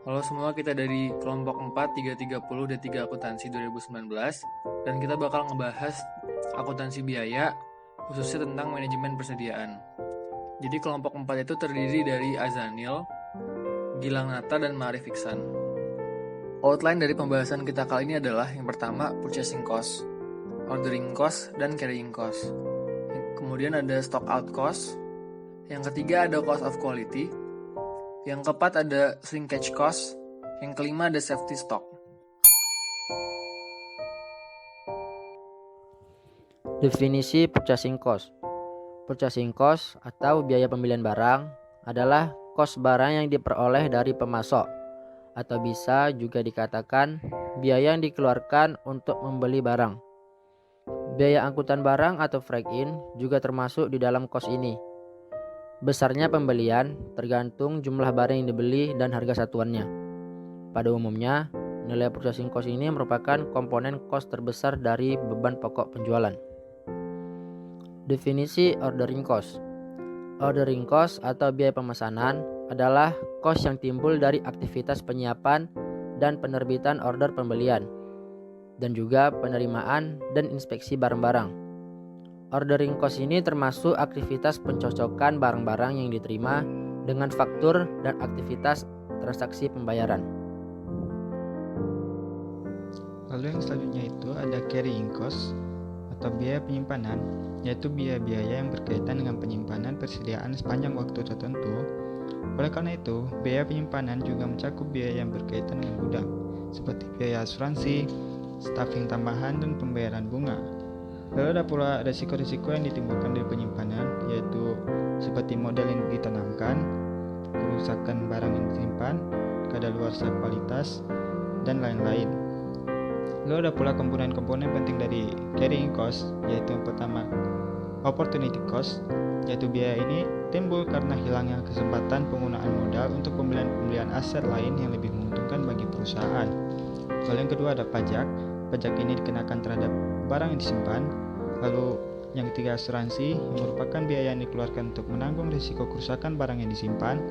Halo semua, kita dari kelompok 4, 330 dan 3 akuntansi 2019 dan kita bakal ngebahas akuntansi biaya khususnya tentang manajemen persediaan. Jadi kelompok 4 itu terdiri dari Azanil, Gilang Nata, dan Ma'arif Iksan. Outline dari pembahasan kita kali ini adalah yang pertama purchasing cost, ordering cost, dan carrying cost. Kemudian ada stock out cost. Yang ketiga ada cost of quality. Yang keempat ada shrinkage cost. Yang kelima ada safety stock. Definisi purchasing cost. Purchasing cost atau biaya pembelian barang adalah kos barang yang diperoleh dari pemasok, atau bisa juga dikatakan biaya yang dikeluarkan untuk membeli barang. Biaya angkutan barang atau freight in juga termasuk di dalam kos ini. Besarnya pembelian tergantung jumlah barang yang dibeli dan harga satuannya. Pada umumnya, nilai purchasing cost ini merupakan komponen kos terbesar dari beban pokok penjualan. Definisi ordering cost. Ordering cost atau biaya pemesanan adalah kos yang timbul dari aktivitas penyiapan dan penerbitan order pembelian, dan juga penerimaan dan inspeksi barang-barang. Ordering cost ini termasuk aktivitas pencocokan barang-barang yang diterima dengan faktur dan aktivitas transaksi pembayaran. Lalu yang selanjutnya itu ada carrying cost atau biaya penyimpanan, yaitu biaya-biaya yang berkaitan dengan penyimpanan persediaan sepanjang waktu tertentu. Oleh karena itu, biaya penyimpanan juga mencakup biaya yang berkaitan dengan gudang, seperti biaya asuransi, staffing tambahan, dan pembayaran bunga. Lalu ada pula risiko-risiko yang ditimbulkan dari penyimpanan, yaitu seperti modal yang ditanamkan, kerusakan barang yang disimpan, kadaluarsa kualitas, dan lain-lain. Lalu ada pula komponen-komponen penting dari carrying cost, yaitu yang pertama opportunity cost, yaitu biaya ini timbul karena hilangnya kesempatan penggunaan modal untuk pembelian aset lain yang lebih menguntungkan bagi perusahaan. Lalu yang kedua ada pajak. Pajak ini dikenakan terhadap barang yang disimpan. Lalu yang ketiga asuransi, yang merupakan biaya yang dikeluarkan untuk menanggung risiko kerusakan barang yang disimpan.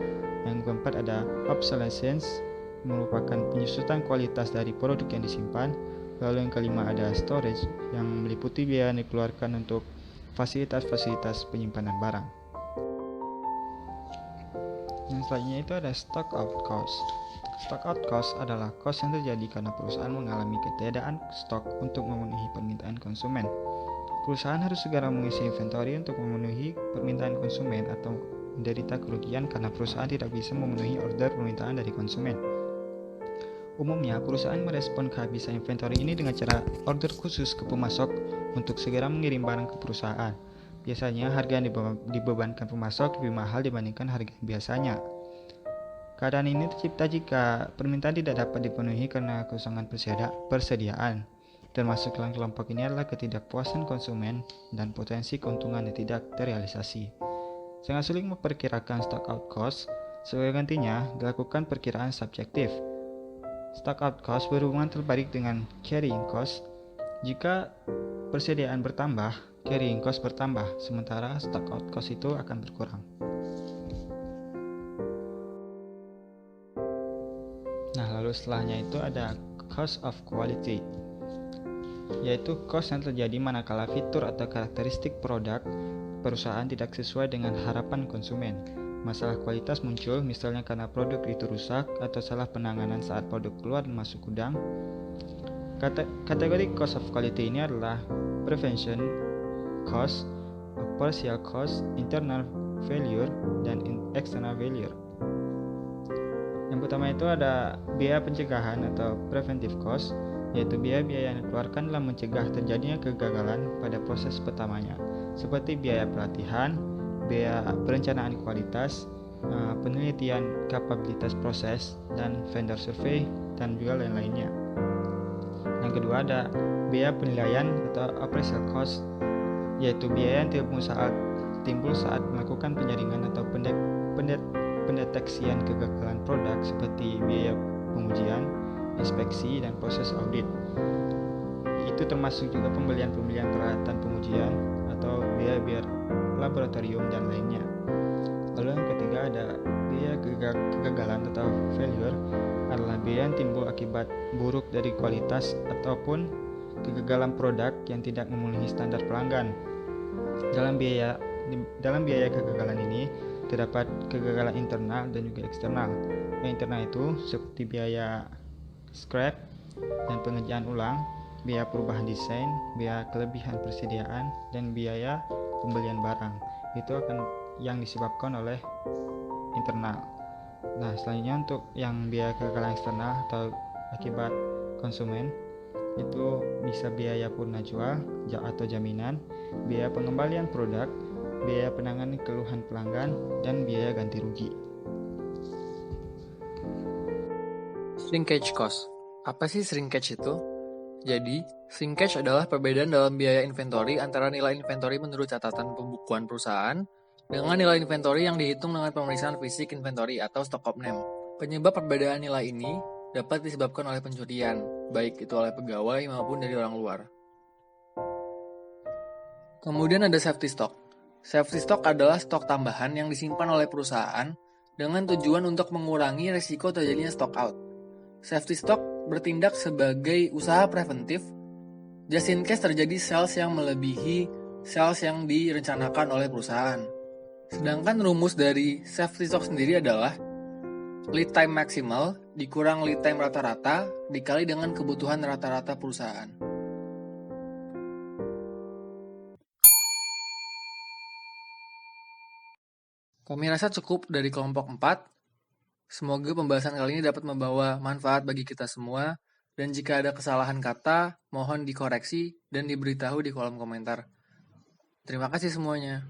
Yang keempat ada obsolescence, merupakan penyusutan kualitas dari produk yang disimpan. Lalu yang kelima ada storage, yang meliputi biaya yang dikeluarkan untuk fasilitas-fasilitas penyimpanan barang. Yang selanjutnya itu ada stock out cost. Stock out cost adalah cost yang terjadi karena perusahaan mengalami ketiadaan stok untuk memenuhi permintaan konsumen. Perusahaan harus segera mengisi inventory untuk memenuhi permintaan konsumen atau menderita kerugian karena perusahaan tidak bisa memenuhi order permintaan dari konsumen. Umumnya, perusahaan merespon kehabisan inventory ini dengan cara order khusus ke pemasok untuk segera mengirim barang ke perusahaan. Biasanya, harga yang dibebankan pemasok lebih mahal dibandingkan harga yang biasanya. Keadaan ini tercipta jika permintaan tidak dapat dipenuhi karena kekosongan persediaan. Termasuk dalam kelompok ini adalah ketidakpuasan konsumen dan potensi keuntungan yang tidak terrealisasi. Sangat sulit memperkirakan stock out cost, sebagai gantinya dilakukan perkiraan subjektif. Stock out cost berhubungan terbalik dengan carrying cost. Jika persediaan bertambah, carrying cost bertambah, sementara stock out cost itu akan berkurang. Nah, lalu setelahnya itu ada cost of quality, yaitu cost yang terjadi manakala fitur atau karakteristik produk perusahaan tidak sesuai dengan harapan konsumen. Masalah kualitas muncul misalnya karena produk itu rusak atau salah penanganan saat produk keluar dan masuk gudang. Kategori cost of quality ini adalah prevention cost, partial cost, internal failure, dan external failure. Yang pertama itu ada biaya pencegahan atau preventive cost, yaitu biaya-biaya yang dikeluarkan dalam mencegah terjadinya kegagalan pada proses pertamanya, seperti biaya pelatihan, biaya perencanaan kualitas, penelitian kapabilitas proses, dan vendor survey, dan juga lain-lainnya. Yang kedua ada biaya penilaian atau appraisal cost, yaitu biaya yang timbul saat melakukan penjaringan atau pendeteksian kegagalan produk, seperti biaya pengujian, inspeksi, dan proses audit. Itu termasuk juga pembelian peralatan pengujian atau biaya laboratorium dan lainnya. Lalu yang ketiga ada biaya kegagalan atau failure, biaya yang timbul akibat buruk dari kualitas ataupun kegagalan produk yang tidak memenuhi standar pelanggan. Dalam biaya kegagalan ini terdapat kegagalan internal dan juga eksternal. Yang internal itu seperti biaya scrap dan pengerjaan ulang, biaya perubahan desain, biaya kelebihan persediaan, dan biaya pembelian barang. Itu akan yang disebabkan oleh internal. Nah, selanjutnya untuk yang biaya kegagalan eksternal atau akibat konsumen, itu bisa biaya purna jual atau jaminan, biaya pengembalian produk, biaya penanganan keluhan pelanggan, dan biaya ganti rugi. Shrinkage cost. Apa sih shrinkage itu? Jadi, shrinkage adalah perbedaan dalam biaya inventory antara nilai inventory menurut catatan pembukuan perusahaan dengan nilai inventory yang dihitung dengan pemeriksaan fisik inventory atau stock of name. Penyebab perbedaan nilai ini dapat disebabkan oleh pencurian, baik itu oleh pegawai maupun dari orang luar. Kemudian ada safety stock. Safety stock adalah stok tambahan yang disimpan oleh perusahaan dengan tujuan untuk mengurangi risiko terjadinya stock out. Safety stock bertindak sebagai usaha preventif just in case terjadi sales yang melebihi sales yang direncanakan oleh perusahaan. Sedangkan rumus dari safety stock sendiri adalah lead time maksimal dikurang lead time rata-rata dikali dengan kebutuhan rata-rata perusahaan. Kami rasa cukup dari kelompok 4. Semoga pembahasan kali ini dapat membawa manfaat bagi kita semua, dan jika ada kesalahan kata, mohon dikoreksi dan diberitahu di kolom komentar. Terima kasih semuanya.